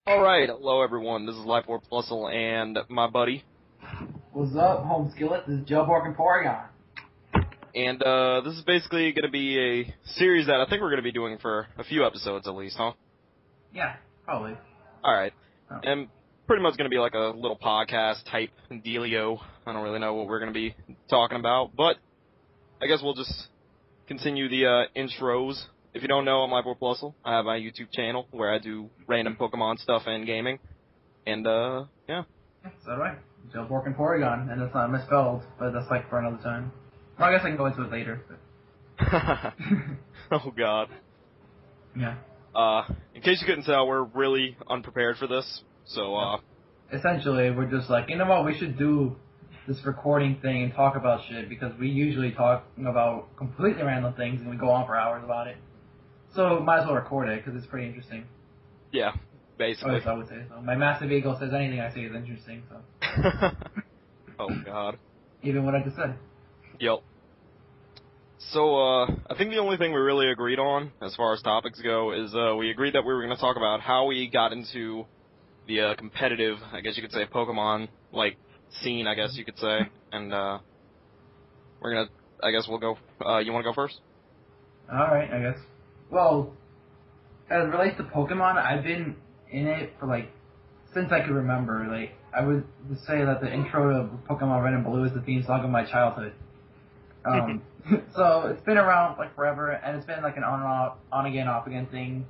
Alright, hello everyone, this is Life4Plusle and my buddy. What's up, home skillet? This is JailborkenPorygon. And this is basically going to be a series that I think we're going to be doing for a few episodes at least, huh? Yeah, probably. Alright, and pretty much going to be like a little podcast type dealio. I don't really know what we're going to be talking about, but I guess we'll just continue the intros. If you don't know, I'm Life4Plusle. I have my YouTube channel where I do random Pokemon stuff and gaming. And, yeah. Yeah, so do I. JailborkenPorygon, and it's not misspelled, but that's like for another time. Well, I guess I can go into it later. But... Oh, God. Yeah. In case you couldn't tell, we're really unprepared for this, so, Essentially, we're just like, you know what, we should do this recording thing and talk about shit, because we usually talk about completely random things, and we go on for hours about it. So, might as well record it, because it's pretty interesting. Yeah, basically. At least I would say so. My massive ego says anything I say is interesting, so. Oh, God. Even what I just said. Yep. So, I think the only thing we really agreed on, as far as topics go, is, we agreed that we were going to talk about how we got into the, competitive, I guess you could say, Pokemon, like, scene, I guess you could say, and, we're gonna, I guess we'll go, you wanna go first? Alright, I guess. Well, as it relates to Pokemon, I've been in it for, like, since I could remember. Like, I would say that the intro to Pokemon Red and Blue is the theme song of my childhood. So, it's been around, like, forever, and it's been, like, an on-again, off-again thing.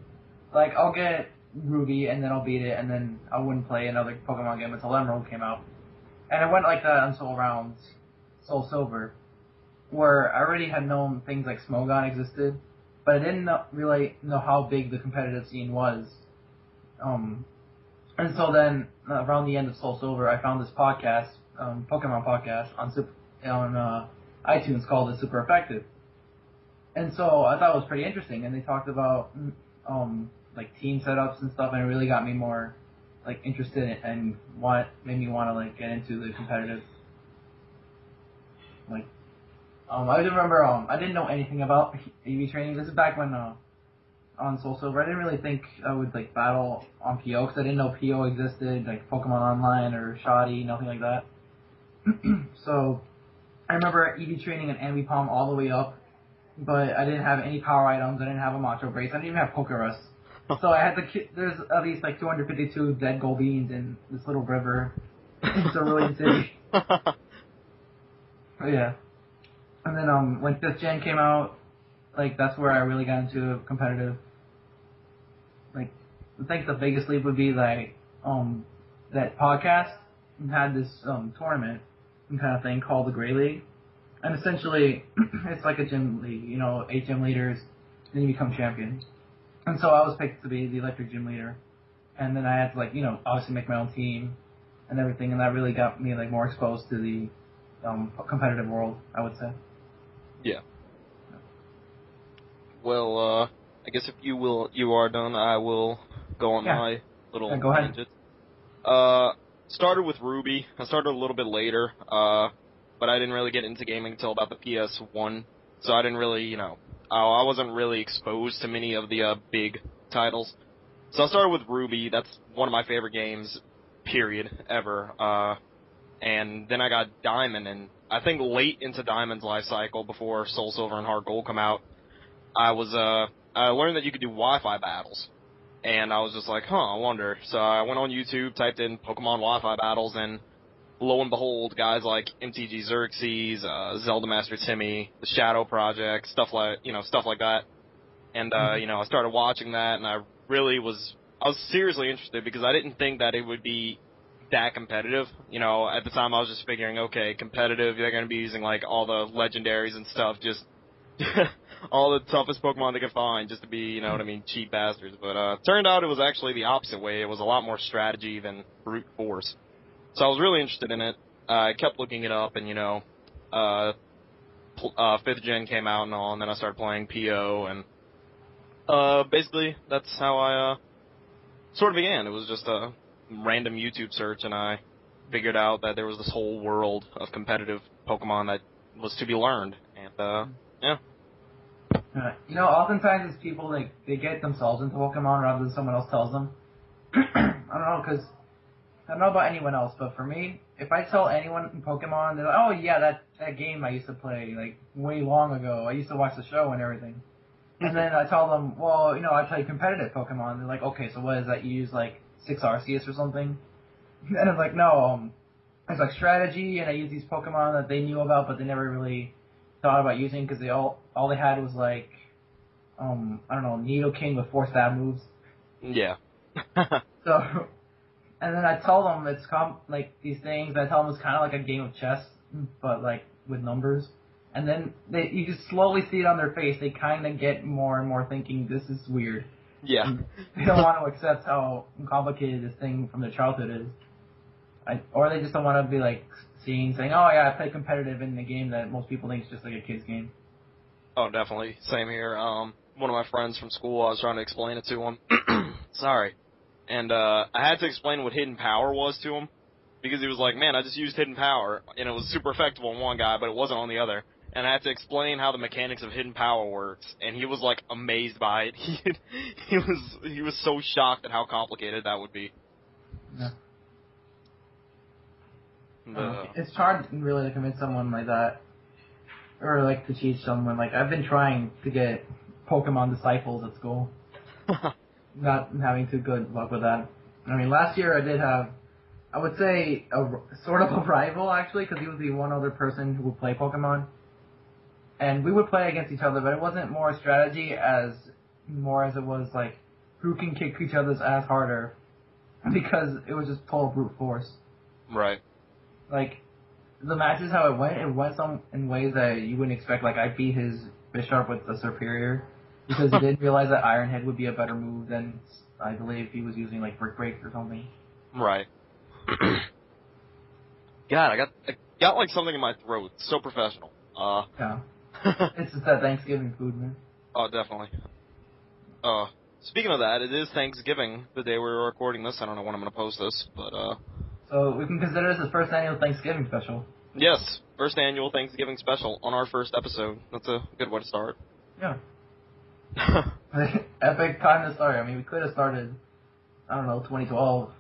Like, I'll get Ruby, and then I'll beat it, and then I wouldn't play another Pokemon game until Emerald came out. And it went like that until around Soul Silver, where I already had known things like Smogon existed, but I didn't really know how big the competitive scene was. And so then, around the end of Soul Silver, I found this podcast, Pokemon podcast, on iTunes called The Super Effective. And so I thought it was pretty interesting, and they talked about like team setups and stuff, and it really got me more like interested and made me want to like get into the competitive. Like, I remember I didn't know anything about EV training. This is back when on Soul Silver, I didn't really think I would like battle on PO because I didn't know PO existed, like Pokemon Online or Shoddy, nothing like that. So I remember EV training and Ambipom all the way up, but I didn't have any power items. I didn't have a Macho Brace. I didn't even have Pokerus. So I had there's at least like 252 dead Golbeans in this little river in Cerulean City. Yeah. And then when 5th Gen came out, like that's where I really got into competitive. Like, I think the biggest leap would be like that podcast had this tournament kind of thing called the Grey League. And essentially it's like a gym league, 8 gym leaders, then you become champion. And so I was picked to be the electric gym leader. And then I had to, like, obviously make my own team and everything. And that really got me, like, more exposed to the competitive world, I would say. Yeah. Well, I guess if you are done, I will go on my little tangent. Started with Ruby. I started a little bit later, but I didn't really get into gaming until about the PS1. So I didn't really, I wasn't really exposed to many of the big titles. So I started with Ruby. That's one of my favorite games, period, ever. And then I got Diamond, and I think late into Diamond's life cycle, before Soul Silver and Heart Gold come out, I learned that you could do Wi-Fi battles. And I was just like, I wonder. So I went on YouTube, typed in Pokemon Wi-Fi battles, and lo and behold, guys like MTG Xerxes, Zelda Master Timmy, the Shadow Project, stuff like that. And, I started watching that, and I was seriously interested because I didn't think that it would be that competitive. At the time I was just figuring, okay, competitive, they're going to be using, like, all the legendaries and stuff, just all the toughest Pokemon they could find, just to be, cheap bastards. But, turned out it was actually the opposite way. It was a lot more strategy than brute force. So I was really interested in it. I kept looking it up, and, 5th Gen came out and all, and then I started playing PO, and, basically, that's how I, sort of began. It was just a random YouTube search, and I figured out that there was this whole world of competitive Pokemon that was to be learned, and, yeah. Oftentimes it's people, like, they get themselves into Pokemon rather than someone else tells them. know, because I don't know about anyone else, but for me, if I tell anyone in Pokemon, they're like, oh yeah, that game I used to play, like, way long ago. I used to watch the show and everything. And then I tell them, well, I play competitive Pokemon. They're like, okay, so what is that? You use, like, 6 Arceus or something? And it's like, no, it's like strategy, and I use these Pokemon that they knew about, but they never really thought about using, because all they had was, like, I don't know, Nidoking with 4 stab moves. Yeah. So, and then I tell them it's like these things. I tell them it's kind of like a game of chess, but like with numbers. And then you just slowly see it on their face. They kind of get more and more thinking this is weird. Yeah. And they don't want to accept how complicated this thing from their childhood is. Or they just don't want to be like saying, oh yeah, I play competitive in the game that most people think is just like a kid's game. Oh, definitely. Same here. One of my friends from school, I was trying to explain it to him. Sorry. And I had to explain what hidden power was to him, because he was like, man, I just used hidden power, and it was super effective on one guy, but it wasn't on the other. And I had to explain how the mechanics of hidden power works, and he was like amazed by it. He was so shocked at how complicated that would be. Yeah. It's hard really to convince someone like that, or like to teach someone. Like, I've been trying to get Pokemon disciples at school. Not having too good luck with that. I mean, last year I did have, I would say, sort of a rival, actually, because he was the one other person who would play Pokemon. And we would play against each other, but it wasn't more strategy as it was, like, who can kick each other's ass harder, because it was just total brute force. Right. Like, the matches, how it went some in ways that you wouldn't expect. Like, I beat his Bisharp with the Superior, because he didn't realize that Iron Head would be a better move than, I believe, he was using, like, Brick Break or something. Right. God, I got like something in my throat. It's so professional. Yeah. It's just that Thanksgiving food, man. Oh, definitely. Speaking of that, it is Thanksgiving, the day we're recording this. I don't know when I'm going to post this, but, So we can consider this the first annual Thanksgiving special. Yes, first annual Thanksgiving special on our first episode. That's a good way to start. Yeah. Epic time to start. I mean, we could have started, I don't know, 2012,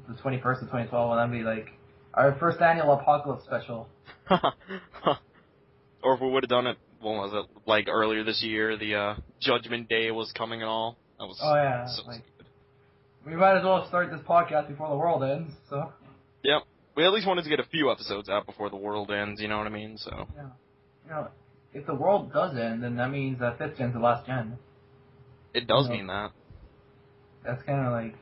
the 21st of 2012, and that'd be like our first annual Apocalypse special. Or if we would have done it, when was it, like earlier this year, the Judgment Day was coming and all. That was so stupid. We might as well start this podcast before the world ends, so. Yep. We at least wanted to get a few episodes out before the world ends, you know what I mean? So. Yeah. If the world does end, then that means that 5th gen's the last gen. It does mean that. That's kind of like,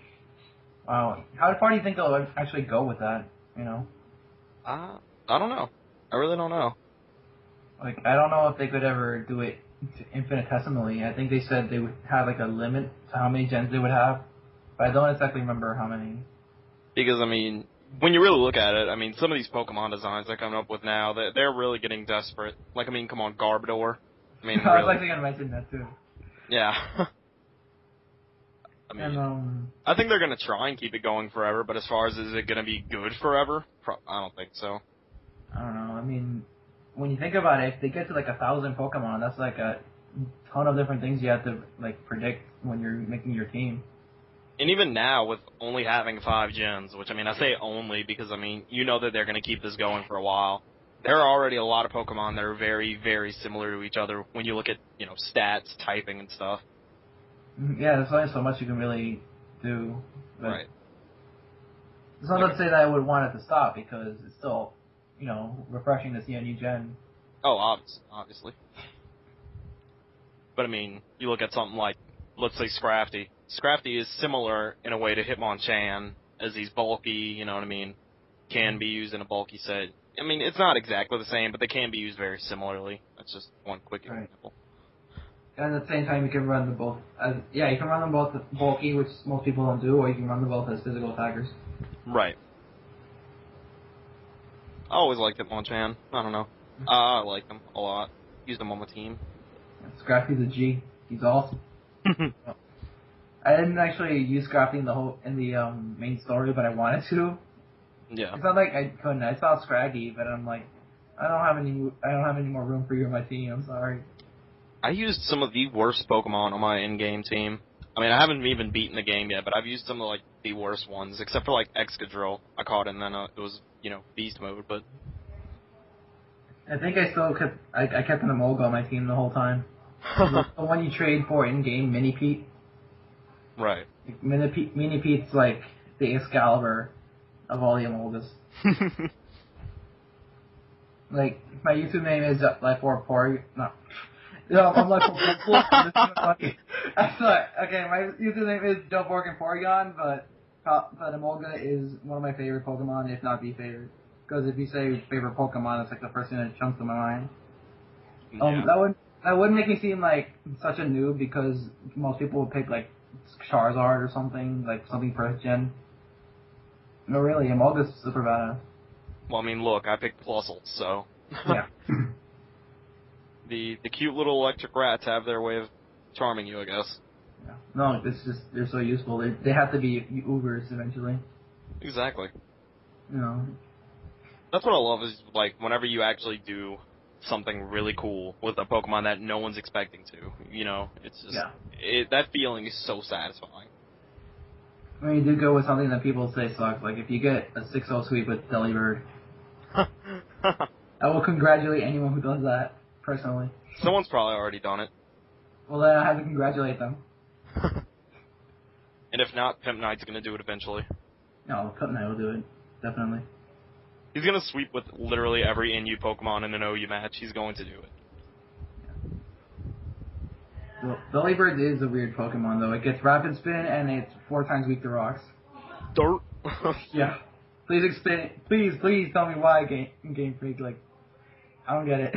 wow. How far do you think they'll actually go with that, I don't know. I really don't know. Like, I don't know if they could ever do it infinitesimally. I think they said they would have, like, a limit to how many gens they would have, but I don't exactly remember how many. Because, I mean, when you really look at it, I mean, some of these Pokemon designs they're coming up with now, they're really getting desperate. Like, I mean, come on, Garbodor. I mean, I was actually going to mention that, too. Yeah. I mean, I think they're going to try and keep it going forever, but as far as is it going to be good forever, I don't think so. I don't know. I mean, when you think about it, if they get to, like, 1,000 Pokemon, that's, like, a ton of different things you have to, like, predict when you're making your team. And even now, with only having 5 gens, which, I mean, I say only because, I mean, you know that they're going to keep this going for a while. There are already a lot of Pokemon that are very, very similar to each other when you look at, stats, typing, and stuff. Yeah, there's only so much you can really do. Right. It's not to say that I would want it to stop, because it's still, refreshing to see a new gen. Oh, obviously. But, I mean, you look at something like, let's say, Scrafty. Scrafty is similar in a way to Hitmonchan, as he's bulky, you know what I mean, can be used in a bulky set. I mean, it's not exactly the same, but they can be used very similarly. That's just one quick example. And at the same time, you can run them both you can run them both bulky, which most people don't do, or you can run them both as physical attackers. Right. I always liked Hitmonchan. I don't know. I like them a lot. Used them on my team. Scrafty's a G. He's awesome. I didn't actually use Scrafty in the main story, but I wanted to. Yeah. It's not like I couldn't. I saw Scraggy, but I'm like, I don't have any more room for you on my team. I'm sorry. I used some of the worst Pokemon on my in-game team. I mean, I haven't even beaten the game yet, but I've used some of the worst ones, except for, like, Excadrill. I caught it, and then it was, beast mode, but... I think I still kept... I kept an Emolga on my team the whole time. The one you trade for in-game, Mini Pete. Right. Like, Mini Pete's, like, the Excalibur of all the Emolgas. Like, my YouTube name is, like, Porygon... No, I'm like, okay, my username is JailborkenPorygon, but Emolga is one of my favorite Pokemon, if not the favorite. Because if you say favorite Pokemon, it's like the first thing that jumps to my mind. Yeah. That would make me seem like such a noob, because most people would pick, like, Charizard or something, like something first gen. No, really, Emolga's super badass. Well, I mean, look, I picked Plusle, so... Yeah. The cute little electric rats have their way of charming you, I guess. Yeah. No, it's just, they're so useful. They have to be Ubers eventually. Exactly. You know. That's what I love is, like, whenever you actually do something really cool with a Pokemon that no one's expecting to, it's just, that feeling is so satisfying. I mean, you do go with something that people say sucks. Like, if you get a 6-0 sweep with Delibird, I will congratulate anyone who does that, personally. Someone's probably already done it. Well, then I have to congratulate them. And if not, Pimp Knight's gonna do it eventually. No, Pimp Knight will do it. Definitely. He's gonna sweep with literally every NU Pokemon in an OU match. He's going to do it. Well, Delibird is a weird Pokemon, though. It gets Rapid Spin, and it's 4 times weak to rocks. Dirt. Yeah. Please explain. Please tell me why, Game Freak. Like, I don't get it.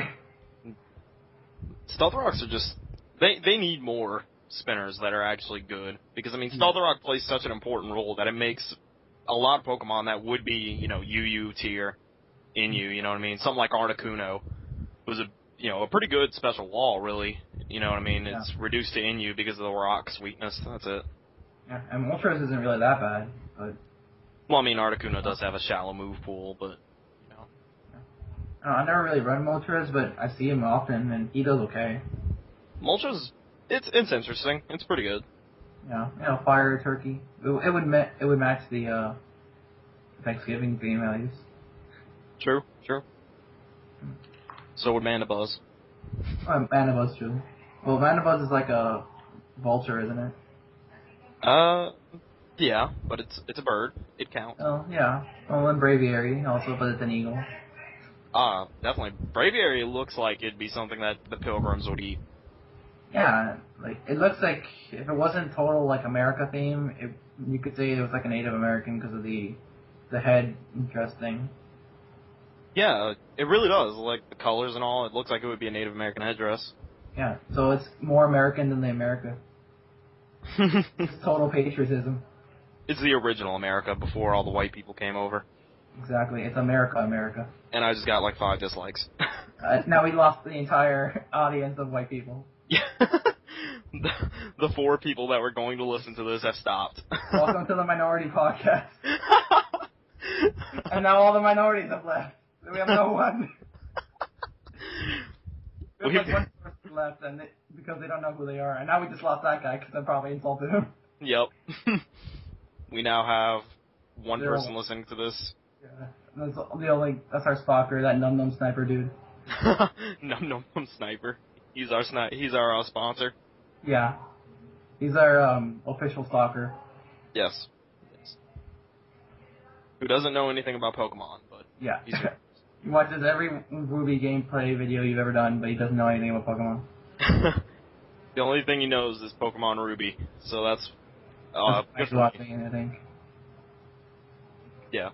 Stealth Rocks are just... They need more spinners that are actually good. Because, I mean, Stealth Rock plays such an important role that it makes a lot of Pokemon that would be, UU tier in you know what I mean? Something like Articuno was a pretty good special wall, really. You know what I mean? It's reduced to NU because of the rock sweetness. That's it. Yeah, and Moltres isn't really that bad, but... Well, I mean, Articuno does have a shallow move pool, but, I never really run Moltres, but I see him often, and he does okay. Moltres, it's interesting. It's pretty good. Yeah, Fire Turkey. It would match the Thanksgiving theme values. True. So would Mandibuzz. Mandibuzz, too. Well, Mandibuzz is like a vulture, isn't it? Yeah, but it's a bird. It counts. Oh, yeah. Well, and Braviary also, but it's an eagle. Definitely. Braviary looks like it'd be something that the Pilgrims would eat. Yeah, like, it looks like if it wasn't total, like, America theme, you could say it was like a Native American because of the head dress thing. Yeah, it really does. Like, the colors and all, it looks like it would be a Native American headdress. Yeah, so it's more American than the America. It's total patriotism. It's the original America before all the white people came over. Exactly, it's America. And I just got like 5 dislikes. Now we lost the entire audience of white people. Yeah. The 4 people that were going to listen to this have stopped. Welcome to the Minority Podcast. And now all the minorities have left. We have no one. We have like one person left, and because they don't know who they are. And now we just lost that guy because I probably insulted him. Yep. We now have one person listening to this. Yeah, that's our stalker, that Num Sniper dude. Num Sniper. He's our sponsor. Yeah. He's our official stalker. Yes. Who doesn't know anything about Pokemon, but yeah. He watches every Ruby gameplay video you've ever done, but he doesn't know anything about Pokemon. The only thing he knows is Pokemon Ruby, so that's good for watching, I think. Yeah.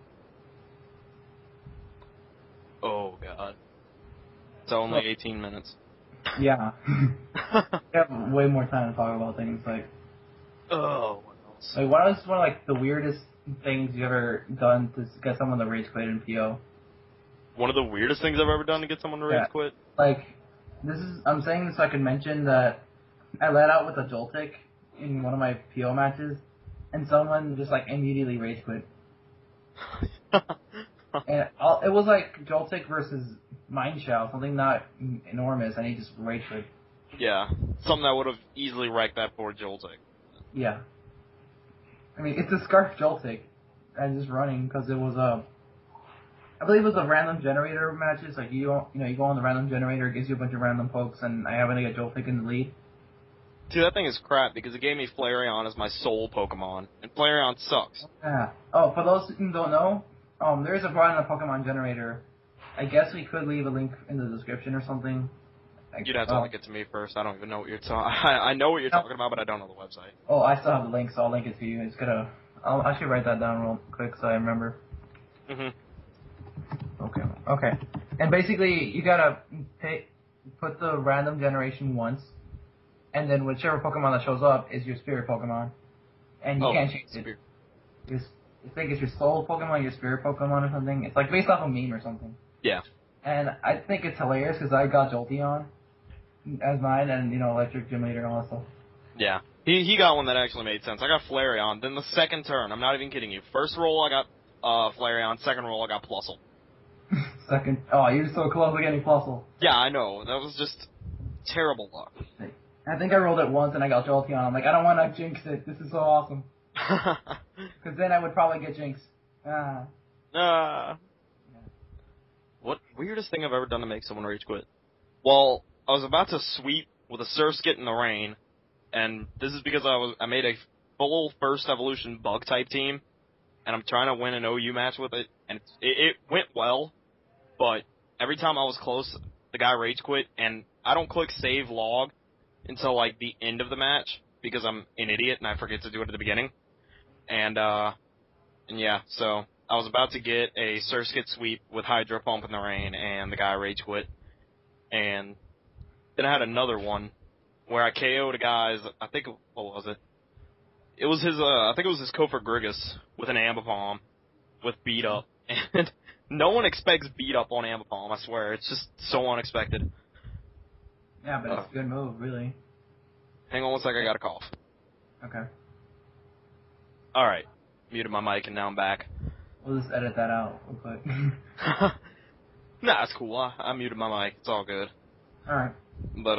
Oh, God. It's only 18 minutes. Yeah. We have way more time to talk about things like... Oh, what else? Like, what was one of, like, the weirdest things you ever done to get someone to rage quit in PO? One of the weirdest things I've ever done to get someone to rage quit? Like, I'm saying this so I can mention that I let out with a Joltik in one of my PO matches, and someone just, like, immediately rage quit. And it was like Joltik versus Mineshaw, something not enormous, and he just rage quit. Yeah, something that would have easily wrecked that poor Joltik. Yeah. I mean, it's a Scarf Joltik. I'm just running because it was I believe it was a random generator matches. Like you go on the random generator, it gives you a bunch of random pokes, and I happen to get Joltik in the lead. See, that thing is crap because it gave me Flareon as my sole Pokemon, and Flareon sucks. Yeah. Oh, for those who don't know, there is a random Pokemon generator. I guess we could leave a link in the description or something. You'd have to link it to me first. I don't even know what you're talking. I know what you're talking about, but I don't know the website. Oh, I still have the link, so I'll link it to you. I should write that down real quick so I remember. Okay. And basically, you gotta put the random generation once, and then whichever Pokemon that shows up is your Spirit Pokemon, and you can't change it. I think it's your Soul Pokemon, your Spirit Pokemon, or something. It's like based off a meme or something. Yeah. And I think it's hilarious because I got Jolteon as mine, and Electric Gym Leader and all that stuff. Yeah. He got one that actually made sense. I got Flareon. Then the second turn, I'm not even kidding you. First roll, I got Flareon. Second roll, I got Plusle. Second. Oh, you're so close to getting Plusle. Yeah, I know. That was just terrible luck. I think I rolled it once and I got Jolteon. I'm like, I don't want to jinx it. This is so awesome. Because then I would probably get jinxed. What weirdest thing I've ever done to make someone rage quit? Well, I was about to sweep with a Surskit in the rain, and this is because I made a full first evolution bug type team, and I'm trying to win an OU match with it, and it went well, but every time I was close, the guy rage quit, and I don't click save log until like the end of the match because I'm an idiot and I forget to do it at the beginning, and yeah, so I was about to get a Surskit sweep with Hydro Pump in the rain, and the guy rage quit, and then I had another one where I KO'd a guy's, I think, what was it? It was his, I think it was his Kofor Grigus with an Ambipom with beat up. And no one expects beat up on Ambipom, I swear. It's just so unexpected. Yeah, but it's a good move, really. Hang on one sec, I got a cough. Okay. Alright. Muted my mic and now I'm back. We'll just edit that out real quick. Nah, it's cool. I muted my mic. It's all good. Alright. But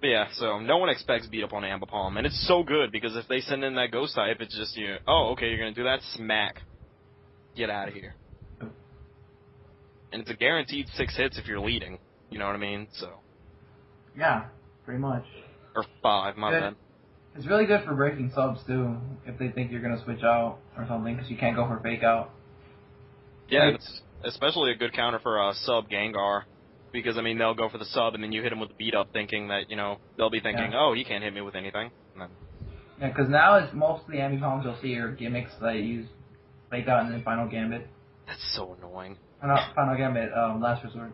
yeah, so no one expects beat up on Ambipom, and it's so good because if they send in that ghost type, it's just oh, okay, you're gonna do that, smack, get out of here. And it's a guaranteed 6 hits if you're leading, you know what I mean? So. Yeah, pretty much. Or 5, my bad. It's really good for breaking subs too, if they think you're gonna switch out or something, because you can't go for fake out. Yeah, and it's especially a good counter for sub Gengar. Because, I mean, they'll go for the sub, and then you hit them with the beat-up thinking that, they'll be thinking, oh, he can't hit me with anything. Yeah, because now most of the Ambipoms you'll see are gimmicks that use Fake Out and then Final Gambit. That's so annoying. Not Final Gambit, Last Resort.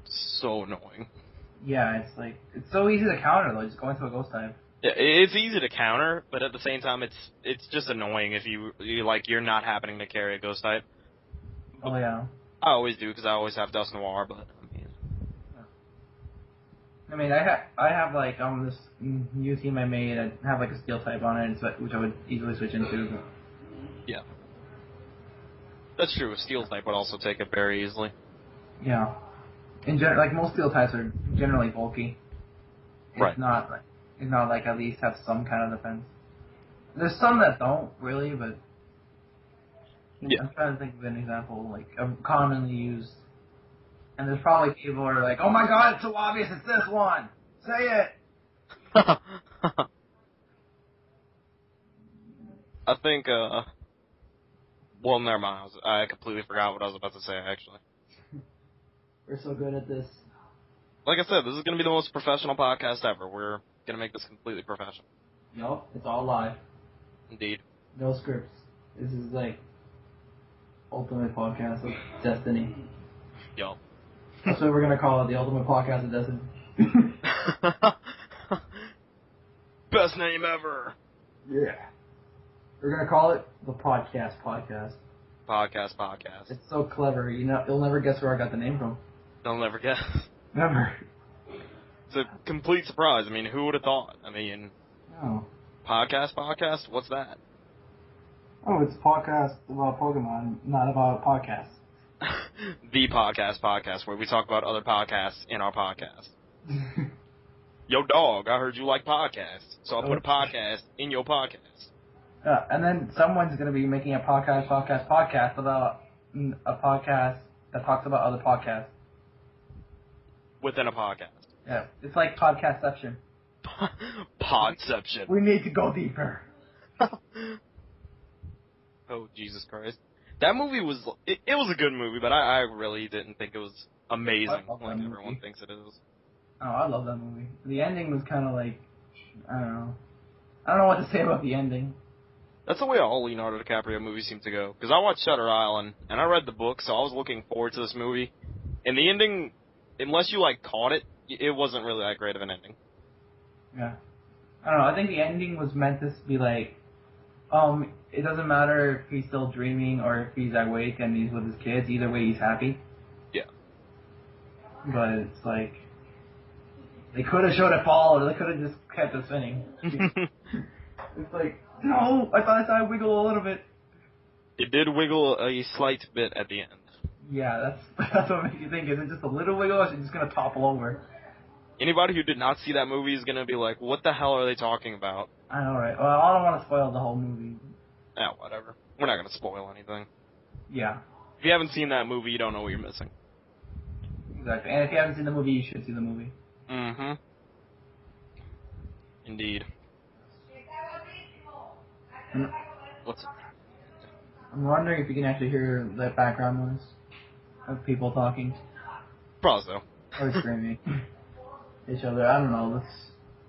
So annoying. Yeah, it's so easy to counter, though, just go into a Ghost type. Yeah, it's easy to counter, but at the same time, it's just annoying if you're not happening to carry a Ghost type. Oh, yeah. I always do, because I always have Dust Noir, but... I have like this new team I made. I have like a steel type on it, which I would easily switch into. But... Yeah, that's true. A steel type would also take it very easily. Yeah, like most steel types are generally bulky. Right. It's not like at least have some kind of defense. There's some that don't really, but yeah. I'm trying to think of an example like commonly used. And there's probably people who are like, oh my god, it's so obvious, it's this one! Say it! I think, well, never mind, I completely forgot what I was about to say, actually. We're so good at this. Like I said, this is going to be the most professional podcast ever. We're going to make this completely professional. Nope, it's all live. Indeed. No scripts. This is like ultimate podcast of Destiny. Yup. That's what we're going to call it, the ultimate podcast of Destiny. Best name ever. Yeah. We're going to call it the Podcast. Podcast. It's so clever. You'll never guess where I got the name from. They'll never guess. Never. It's a complete surprise. I mean, who would have thought? I mean, oh. Podcast? What's that? Oh, it's a podcast about Pokemon, not about podcasts. The podcast, where we talk about other podcasts in our podcast. Yo, dog, I heard you like podcasts, so I put a podcast in your podcast. And then someone's going to be making a podcast about a podcast that talks about other podcasts. Within a podcast. Yeah, it's like podcastception. Podception. We need to go deeper. Oh, Jesus Christ. That movie was, it was a good movie, but I really didn't think it was amazing like everyone thinks it is. Oh, I love that movie. The ending was kind of like, I don't know what to say about the ending. That's the way all Leonardo DiCaprio movies seem to go. Because I watched Shutter Island, and I read the book, so I was looking forward to this movie. And the ending, unless you, like, caught it, it wasn't really that great of an ending. Yeah. I don't know, I think the ending was meant to be like, it doesn't matter if he's still dreaming or if he's awake and he's with his kids, either way he's happy. Yeah. But it's like, they could have showed it fall, or they could have just kept it spinning. It's like, no, I thought I saw it wiggle a little bit. It did wiggle a slight bit at the end. Yeah, that's what makes you think. Is it just a little wiggle, or is it just going to topple over? Anybody who did not see that movie is going to be like, what the hell are they talking about? I know, right? Well, I don't want to spoil the whole movie. Yeah, whatever. We're not going to spoil anything. Yeah. If you haven't seen that movie, you don't know what you're missing. Exactly. And if you haven't seen the movie, you should see the movie. Mm-hmm. Indeed. What's it? I'm wondering if you can actually hear that background noise of people talking. Probably so. Or screaming. Each other. I don't know.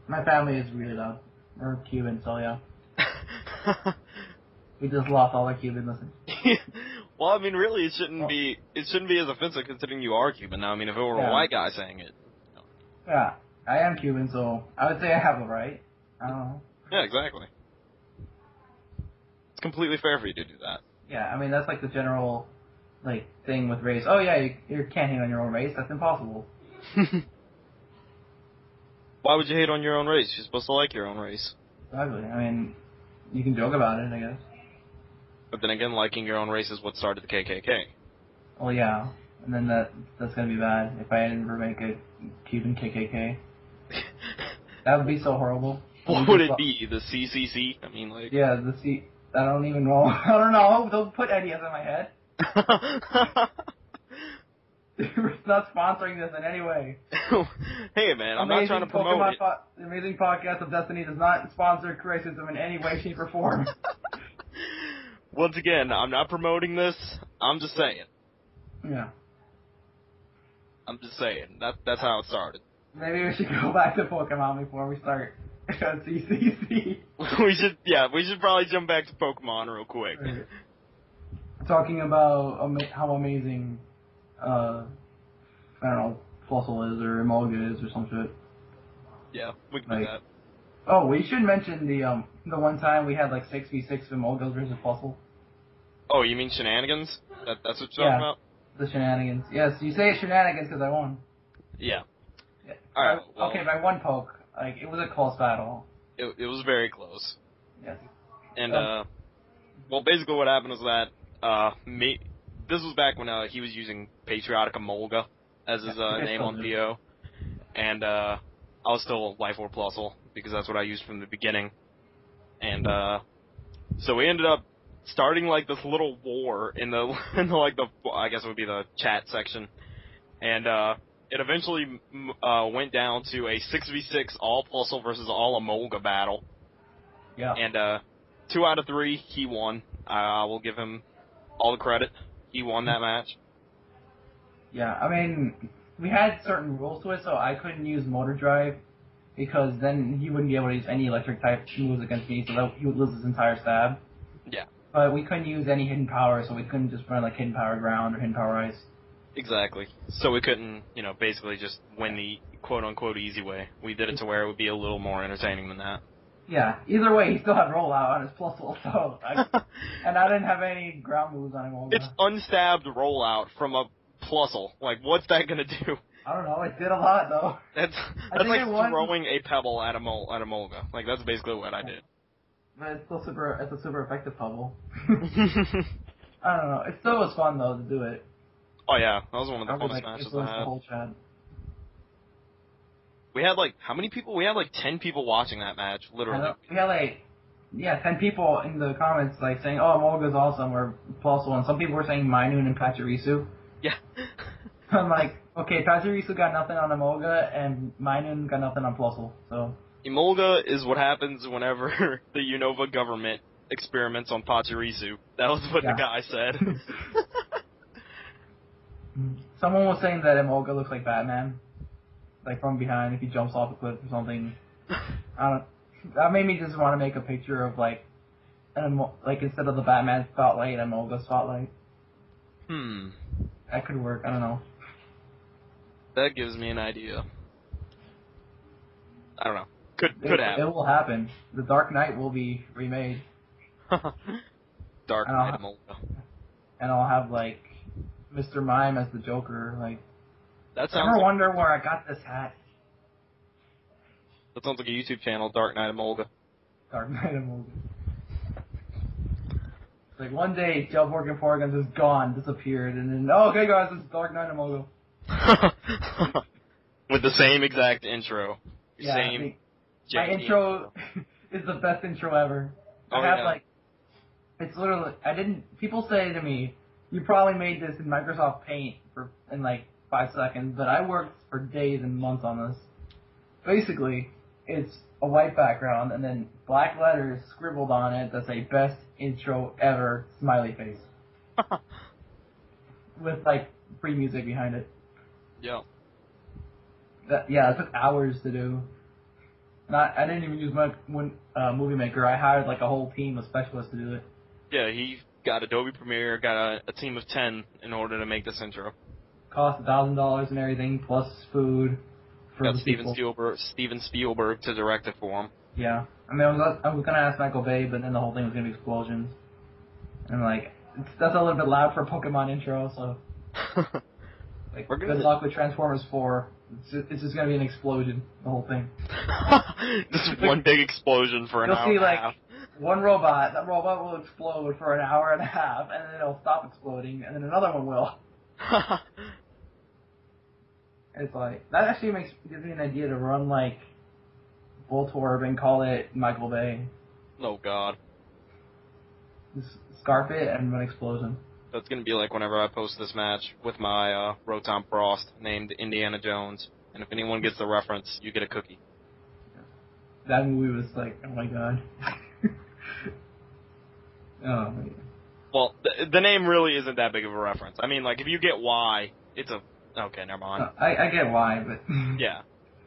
My family is really loud. We're Cuban, so yeah. We just lost all our Cuban listeners. Well, I mean, really, it shouldn't be as offensive considering you are Cuban now. I mean, if it were a white guy saying it. You know. Yeah, I am Cuban, so I would say I have a right. I don't know. Yeah, exactly. It's completely fair for you to do that. Yeah, I mean, that's like the general, like, thing with race. Oh, yeah, you can't hate on your own race. That's impossible. Why would you hate on your own race? You're supposed to like your own race. Exactly. I mean, you can joke about it, I guess. But then again, liking your own race is what started the KKK. Well, yeah. And then that's going to be bad if I ever make a Cuban KKK. That would be so horrible. What would it be? The CCC? I mean, like... Yeah, the C... I don't even know. I don't know. Don't put ideas in my head. We're not sponsoring this in any way. Hey, man, I'm not trying to promote it. The Amazing Podcast of Destiny does not sponsor racism in any way, shape, or form. Once again, I'm not promoting this. I'm just saying. Yeah. I'm just saying. That's how it started. Maybe we should go back to Pokemon before we start CCC. We should probably jump back to Pokemon real quick. Right. Talking about how amazing, I don't know, Fossil is or Emolga is or some shit. Yeah, we can do that. Oh, we should mention the one time we had like 6v6 Emolgas versus Fossil. Oh, you mean shenanigans? That's what you're talking about? The shenanigans. Yes, you say it's shenanigans because I won. Yeah. Alright, well, okay, by one poke. Like, it was a close battle. It was very close. Yes. And, well, basically what happened was that, this was back when, he was using Patriotic Emolga as his, name on PO. And, I was still Life Orb Plusle, because that's what I used from the beginning. And, so we ended up starting, like, this little war in the I guess it would be the chat section. And, it eventually went down to a 6v6 all Plusle versus all Emolga battle. Yeah. And 2 out of 3, he won. I will give him all the credit. He won that match. Yeah, I mean, we had certain rules to it, so I couldn't use Motor Drive, because then he wouldn't be able to use any electric type moves against me, so that he would lose his entire stab. Yeah. But we couldn't use any hidden power, so we couldn't just run like hidden power ground or hidden power ice. Exactly. So we couldn't, basically just win the quote-unquote easy way. We did it to where it would be a little more entertaining than that. Yeah. Either way, he still had rollout on his Plusle, so... and I didn't have any ground moves on him. It's unstabbed rollout from a Plusle. Like, what's that gonna do? I don't know. It did a lot, though. That's like throwing a pebble at a Emolga. Like, that's basically what I did. But it's still it's a super effective pebble. I don't know. It still was fun, though, to do it. Oh, yeah. That was one of the funnest matches I had. The whole chat. We had, how many people? We had, 10 people watching that match, literally. We had, 10 people in the comments like saying, "Oh, Molga's awesome," or Plusle, and some people were saying Minun and Pachirisu. Yeah. I'm like, okay, Pachirisu got nothing on Emolga, and Minun got nothing on Plusle, so. Emolga is what happens whenever the Unova government experiments on Pachirisu. That was what the guy said. Someone was saying that Emolga looks like Batman, like from behind if he jumps off a cliff or something. That made me just want to make a picture of like instead of the Batman spotlight, Emolga spotlight. That could work. I don't know. That gives me an idea. I don't know. Could happen. It will happen. The Dark Knight will be remade. Dark Knight Emolga. And I'll have like Mr. Mime as the Joker. Like, that sounds. Ever wonder where I got this hat? That sounds like a YouTube channel, Dark Knight Emolga. Dark Knight Emolga. It's like one day, JailborkenPorygon is gone, disappeared, and then, oh, okay guys, it's Dark Knight Emolga. With the same exact intro. Yeah, same. My intro is the best intro ever. I have it's literally, people say to me, you probably made this in Microsoft Paint in like 5 seconds, but I worked for days and months on this. Basically, it's a white background and then black letters scribbled on it that say best intro ever, smiley face. With like free music behind it. Yeah. It took hours to do. I didn't even use Movie Maker. I hired like a whole team of specialists to do it. Yeah, he got Adobe Premiere, got a team of 10 in order to make this intro. Cost $1,000 and everything, plus food. Got Steven Spielberg to direct it for him. Yeah. I mean, I was gonna ask Michael Bay, but then the whole thing was gonna be explosions. And like, that's a little bit loud for a Pokemon intro, so. Like, good luck with Transformers 4. It's just gonna be an explosion, the whole thing. Just one big explosion for an hour and a half. You'll see, like, one robot. That robot will explode for an hour and a half, and then it'll stop exploding, and then another one will. It's like, that actually gives me an idea to run, like, Voltorb and call it Michael Bay. Oh, God. Just scarf it and run explosion. That's going to be like whenever I post this match with my Rotom Frost named Indiana Jones. And if anyone gets the reference, you get a cookie. That movie was like, oh my god. Oh, man. Well, the name really isn't that big of a reference. I mean, like, if you get why, it's a... Okay, never mind. I get why, but... Yeah.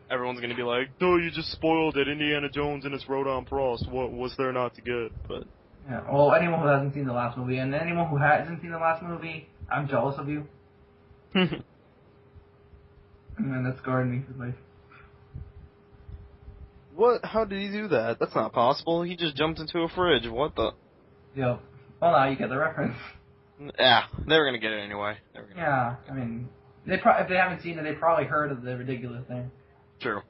Everyone's going to be like, oh, you just spoiled it, Indiana Jones and his Rotom Frost. What was there not to get? But... Yeah, well, anyone who hasn't seen the last movie, and anyone who hasn't seen the last movie, I'm jealous of you. And that scarred me for life. What? How did he do that? That's not possible. He just jumped into a fridge. What the? Yep. Well, now you get the reference. Yeah, they were gonna get it anyway. I mean, if they haven't seen it, they probably heard of the ridiculous thing. True.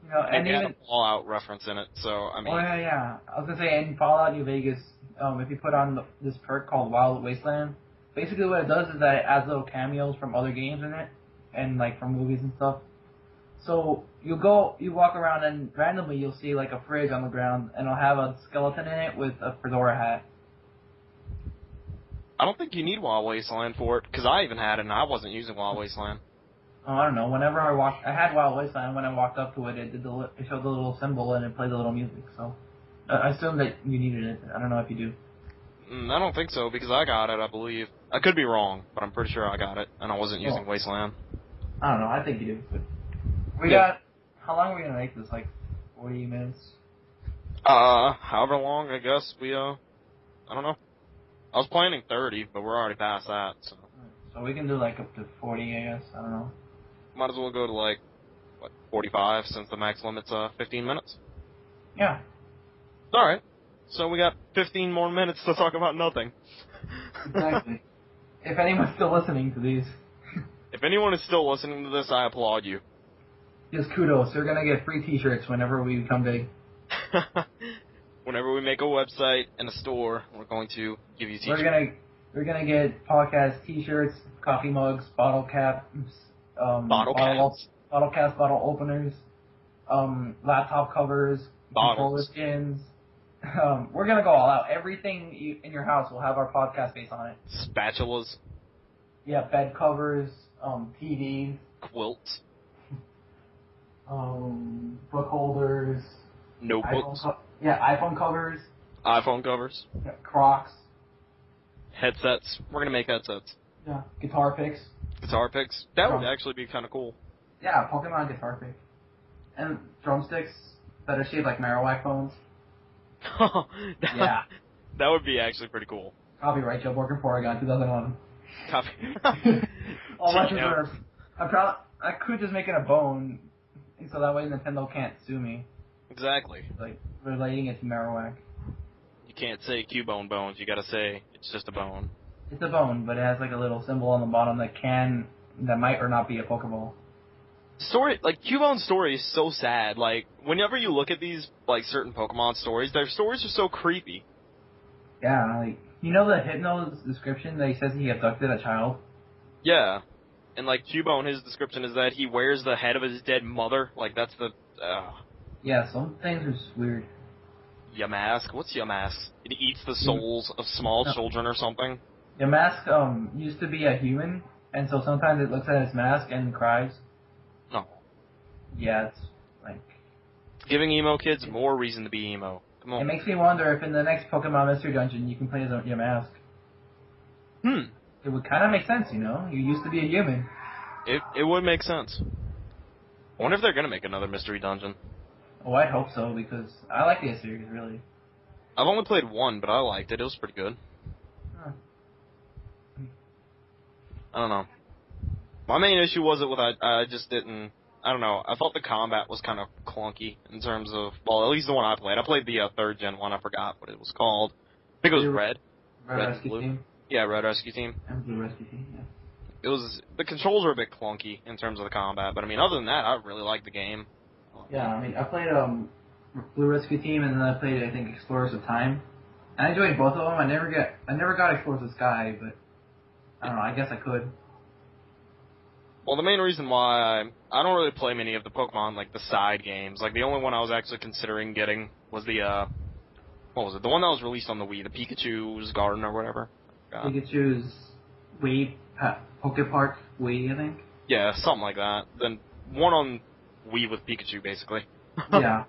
You know, and even had a Fallout reference in it, so I mean. Oh yeah. I was gonna say in Fallout New Vegas, if you put on this perk called Wild Wasteland, basically what it does is that it adds little cameos from other games in it, and like from movies and stuff. So you walk around and randomly you'll see like a fridge on the ground, and it'll have a skeleton in it with a fedora hat. I don't think you need Wild Wasteland for it, because I even had it and I wasn't using Wild Wasteland. Oh, I don't know. Whenever I had Wild Wasteland, when I walked up to it, it showed the little symbol and it played the little music. So I assume that you needed it. I don't know if you do. I don't think so, because I got it, I believe. I could be wrong, but I'm pretty sure I got it, and I wasn't using Wasteland. I don't know. I think you do. But how long are we gonna make this? Like 40 minutes? However long, I guess I don't know. I was planning 30, but we're already past that, so. So we can do like up to 40, I guess. I don't know. Might as well go to like, 45, since the max limit's 15 minutes. Yeah. Alright. So we got 15 more minutes to talk about nothing. Exactly. If anyone's still listening to these. If anyone is still listening to this, I applaud you. Just kudos. You're gonna get free t-shirts whenever we become big. Whenever we make a website and a store, we're going to give you t-shirts. We're gonna get podcast t-shirts, coffee mugs, bottle caps, bottle openers, laptop covers, controller skins, we're gonna go all out. Everything in your house will have our podcast face on it. Spatulas. Yeah, bed covers, TVs, quilts, book holders, notebooks, iPhone covers, yeah, Crocs, headsets. We're gonna make headsets. Yeah, guitar picks. That would actually be kind of cool. Yeah, Pokemon guitar pick, and drumsticks that are shaped like Marowak bones. Yeah, that would be actually pretty cool. Copyright JailborkenPorygon 2011. Copy. All rights reserved. I could just make it a bone, so that way Nintendo can't sue me. Exactly. Like relating it to Marowak. You can't say Cubone bones. You gotta say it's just a bone. It's a bone, but it has like a little symbol on the bottom that might or not be a Pokeball. Cubone's story is so sad. Like, whenever you look at these, certain Pokemon stories, their stories are so creepy. Yeah, the Hypno's description that he says he abducted a child? Yeah. And, Cubone, his description is that he wears the head of his dead mother. That's the, Yeah, some things are just weird. Yamask? What's Yamask? It eats the souls of small children or something? Yamask, used to be a human, and so sometimes it looks at its mask and cries. No. Yeah, it's giving emo kids more reason to be emo. Come on. It makes me wonder if in the next Pokemon Mystery Dungeon you can play as your mask. It would kind of make sense, You used to be a human. It would make sense. I wonder if they're gonna make another Mystery Dungeon. Oh, I hope so, because I like the series, really. I've only played one, but I liked it. It was pretty good. Huh. I don't know. My main issue was I just didn't... I don't know. I felt the combat was kind of clunky in terms of... Well, at least the one I played. I played the 3rd gen one. I forgot what it was called. I think it was Red. Red Rescue Blue. Team? Yeah, Red Rescue Team. And Blue Rescue Team, yeah. The controls were a bit clunky in terms of the combat, but other than that, I really liked the game. Yeah, I played Blue Rescue Team, and then I played, I think, Explorers of Time. And I enjoyed both of them. I never got Explorers of Sky, but I don't know, I guess I could. Well, the main reason why I don't really play many of the Pokemon, the side games. The only one I was actually considering getting was the, what was it? The one that was released on the Wii, the Pikachu's Garden or whatever. Pikachu's Wii, Pokepark Wii, I think? Yeah, something like that. Then one on Wii with Pikachu, basically. Yeah.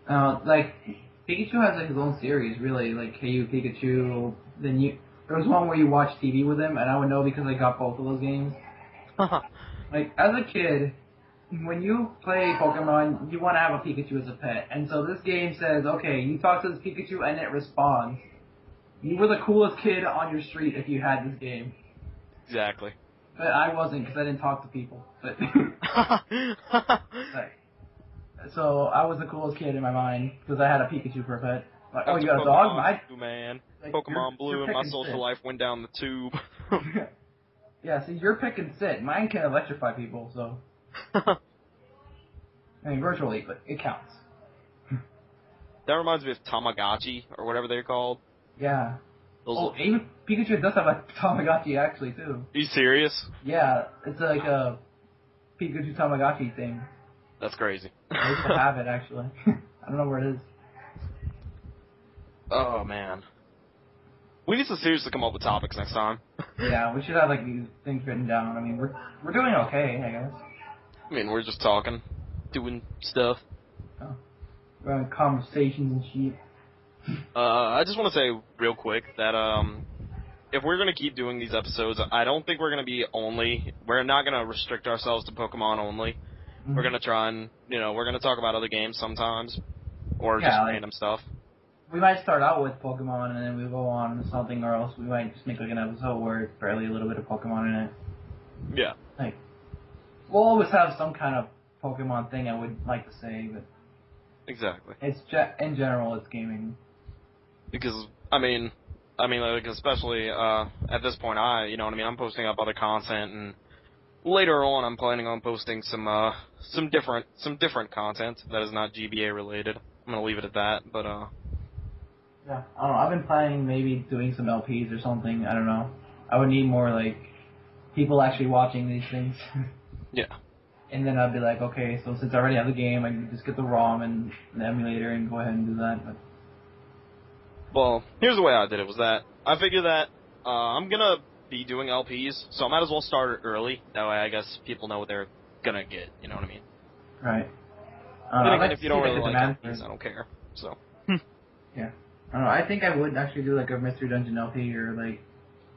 Pikachu has his own series, really. Hey You Pikachu, then there was one where you watch TV with him, and I would know because I got both of those games. As a kid, when you play Pokemon, you want to have a Pikachu as a pet. And so this game says, okay, you talk to this Pikachu and it responds. You were the coolest kid on your street if you had this game. Exactly. But I wasn't because I didn't talk to people. But so I was the coolest kid in my mind because I had a Pikachu for a pet. Oh, you got a dog? Man. Pokemon Blue and my social life went down the tube. Yeah, see, you're pick and sit. Mine can electrify people, so... I mean, virtually, but it counts. That reminds me of Tamagotchi, or whatever they're called. Yeah. Even Pikachu does have a Tamagotchi, actually, too. Are you serious? Yeah, it's like a Pikachu Tamagotchi thing. That's crazy. I used to have it, actually. I don't know where it is. Oh, man. We need to seriously come up with topics next time. Yeah, we should have, these things written down. I mean, we're doing okay, I guess. I mean, we're just talking, doing stuff. Oh. We're having conversations and shit. I just want to say real quick that, if we're going to keep doing these episodes, I don't think we're going to be we're not going to restrict ourselves to Pokemon only. Mm-hmm. We're going to try and, we're going to talk about other games sometimes, or just random stuff. We might start out with Pokemon, and then we'll go on to something, or else we might just make an episode where it's barely a little bit of Pokemon in it. Yeah. We'll always have some kind of Pokemon thing I would like to say, but... Exactly. It's in general, it's gaming. Because, especially, at this point, I'm posting up other content, and later on I'm planning on posting some different content that is not GBA related. I'm gonna leave it at that, but, Yeah, I don't know. I've been planning maybe doing some LPs or something. I don't know. I would need more, people actually watching these things. Yeah. And then I'd be like, okay, so since I already have the game, I can just get the ROM and the emulator and go ahead and do that. But Well, here's the way I did it, was that I figured that I'm going to be doing LPs, so I might as well start it early. That way I guess people know what they're going to get, you know what I mean? Right. Then again, Like if you don't really like for LPs, I don't care, so. Yeah. I don't know, I think I would actually do like a Mystery Dungeon LP or like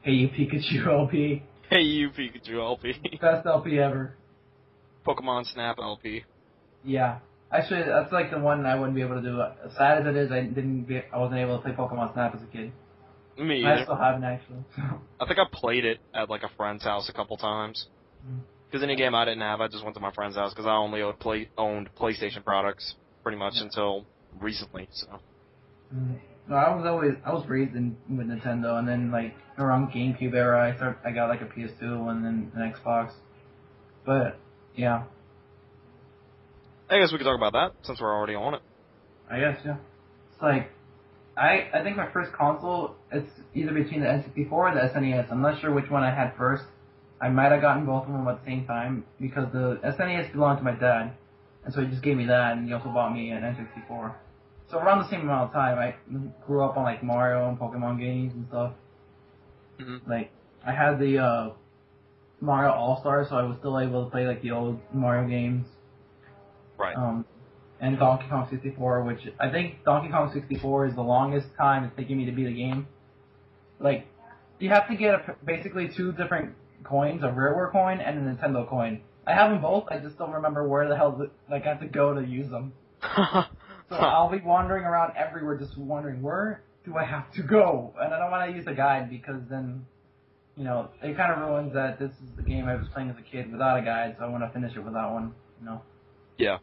Hey You Pikachu LP. Hey You Pikachu LP. Best LP ever. Pokemon Snap LP. Yeah. Actually, that's like the one I wouldn't be able to do. As sad as it is, I wasn't able to play Pokemon Snap as a kid. Me either. I still haven't actually. I think I played it at like a friend's house a couple times. Because any game I didn't have, I just went to my friend's house because I only owned PlayStation products pretty much until recently. So. No, I was raised with Nintendo, and then like around GameCube era, I got like a PS2 and then an Xbox. But yeah. I guess we could talk about that since we're already on it. I guess, yeah. It's like, I think my first console, it's either between the N64 or the SNES. I'm not sure which one I had first. I might have gotten both of them at the same time because the SNES belonged to my dad. And so he just gave me that, and he also bought me an N64. So around the same amount of time, I grew up on like Mario and Pokemon games and stuff. Mm-hmm. Like, I had the Mario All-Stars, so I was still able to play like the old Mario games. Right. And Donkey Kong 64, which I think Donkey Kong 64 is the longest time it's taking me to beat a game. Like, you have to get basically two different coins, a Rareware coin and a Nintendo coin. I have them both, I just don't remember where the hell I have to go to use them. So I'll be wandering around everywhere just wondering, where do I have to go? And I don't want to use a guide because then, you know, it kind of ruins that this is the game I was playing as a kid without a guide, so I want to finish it without one, you know? Yeah.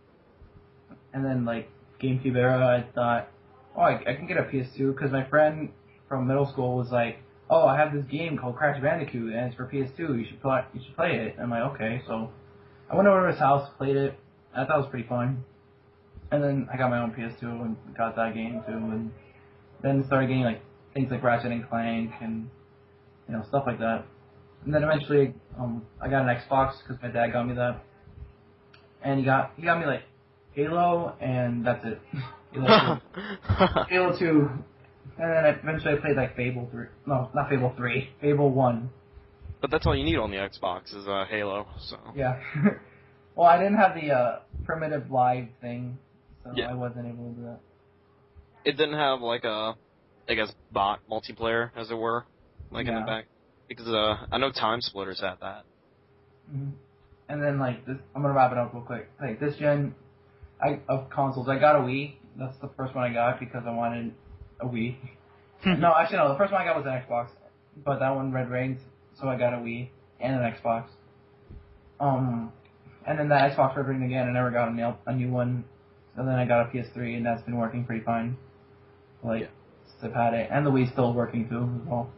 And then, like, GameCube era, I thought, oh, I can get a PS2, because my friend from middle school was like, oh, I have this game called Crash Bandicoot, and it's for PS2, you should play it. And I'm like, okay, so I went over to his house, played it, I thought it was pretty fun. And then I got my own PS2 and got that game, too, and then started getting, like, things like Ratchet and Clank and, you know, stuff like that. And then eventually, I got an Xbox, because my dad got me that. And he got me, like, Halo, and that's it. Halo 2. Halo 2. And then eventually I played, like, Fable 3. No, not Fable 3. Fable 1. But that's all you need on the Xbox is Halo, so... Yeah. Well, I didn't have the primitive live thing, so yeah. I wasn't able to do that. It didn't have, like, a, I guess, bot multiplayer, as it were, like in the back. Because I know Time Splitters had that. Mm-hmm. And then, like, this, I'm going to wrap it up real quick. Like, this gen of consoles, I got a Wii. That's the first one I got because I wanted a Wii. No, actually, no. The first one I got was an Xbox. But that one red rings, so I got a Wii and an Xbox. And then that Xbox red ringed again. I never got a new one. So then I got a PS3, and that's been working pretty fine. Like, I've had it. And the Wii's still working, too, as well.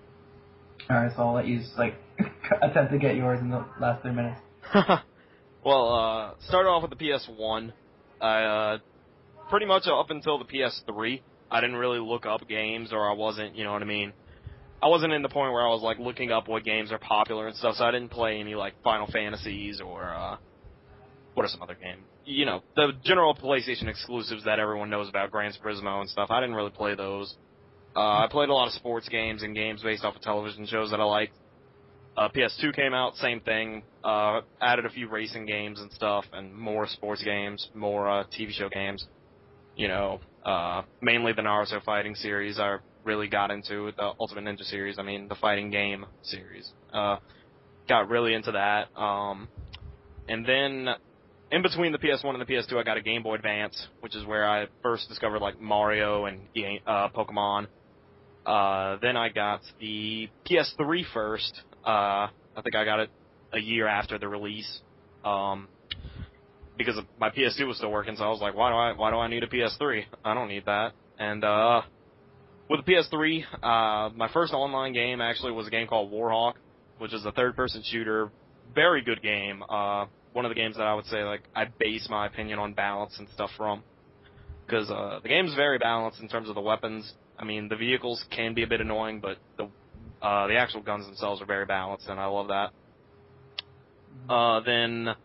Alright, so I'll let you just, like, attempt to get yours in the last 3 minutes. Well, started off with the PS1. I, pretty much up until the PS3, I didn't really look up games, or I wasn't, you know what I mean? I wasn't in the point where I was, like, looking up what games are popular and stuff, so I didn't play any, like, Final Fantasies or, what are some other games? You know, the general PlayStation exclusives that everyone knows about, Gran Turismo and stuff. I didn't really play those. I played a lot of sports games and games based off of television shows that I liked. PS2 came out, same thing. Added a few racing games and stuff, and more sports games, more TV show games. You know, mainly the Naruto fighting series I really got into, the Ultimate Ninja series, I mean, the fighting game series. Got really into that. And then, in between the PS1 and the PS2, I got a Game Boy Advance, which is where I first discovered, like, Mario and Pokemon. Then I got the PS3 first. I think I got it a year after the release, because my PS2 was still working. So I was like, why do I need a PS3? I don't need that. And with the PS3, my first online game actually was a game called Warhawk, which is a third-person shooter. Very good game. One of the games that I would say, like, I base my opinion on balance and stuff from, because the game's very balanced in terms of the weapons. I mean, the vehicles can be a bit annoying, but the actual guns themselves are very balanced, and I love that. Then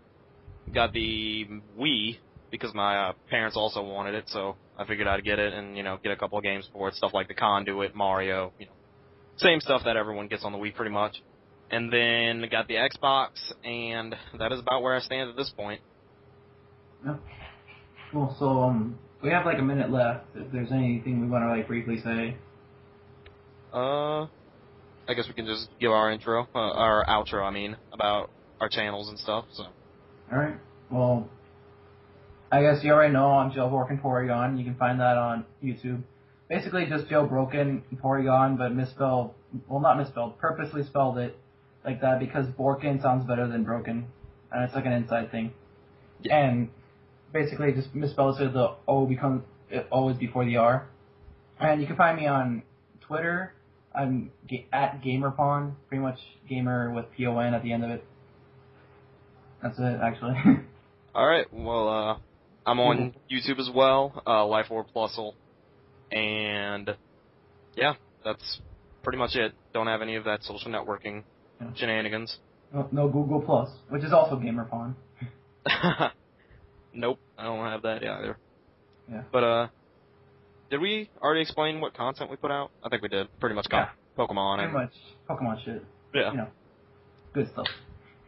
got the Wii because my parents also wanted it, so I figured I'd get it and, get a couple of games for it, stuff like the Conduit, Mario, same stuff that everyone gets on the Wii pretty much. And then got the Xbox, and that is about where I stand at this point. Yeah. Cool, so, we have like a minute left, if there's anything we want to like briefly say. I guess we can just give our outro, about our channels and stuff, so. Alright, well, I guess you already know I'm JailborkenPorygon. You can find that on YouTube. Basically just JailbrokenPorygon, but misspelled, well not misspelled, purposely spelled it like that because Borken sounds better than broken. And it's like an inside thing. Yeah. And basically just misspelled so the O is before the R. And you can find me on Twitter. I'm at GamerPon, pretty much gamer with PON at the end of it. That's it, actually. Alright, well, I'm on YouTube as well, Life4Plusle, and yeah, that's pretty much it. Don't have any of that social networking shenanigans. No Google Plus, which is also GamerPon. Nope, I don't have that either. Yeah. But, did we already explain what content we put out? I think we did. Pretty much Pokemon. Pretty much Pokemon shit. Yeah. Good stuff.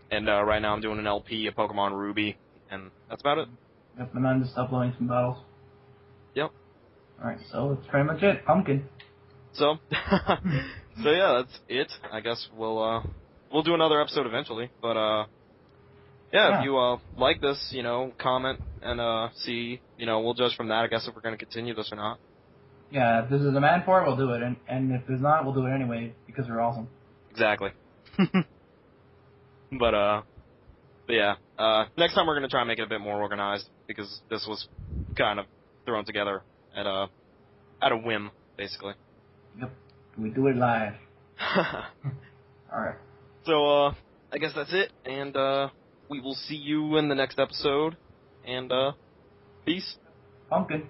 And right now I'm doing an LP of Pokemon Ruby, and that's about it. Yep, and I'm just uploading some battles. Yep. Alright, so that's pretty much it. Pumpkin. So, yeah, that's it. I guess we'll do another episode eventually, but, if you, like this, comment and, see, we'll judge from that, I guess, if we're gonna continue this or not. Yeah, if there's a demand for it, we'll do it, and if there's not, we'll do it anyway, because we're awesome. Exactly. But yeah, next time we're gonna try and make it a bit more organized, because this was kind of thrown together at a whim, basically. Yep, we do it live. Alright. So, I guess that's it, and, we will see you in the next episode, and, peace. Pumpkin.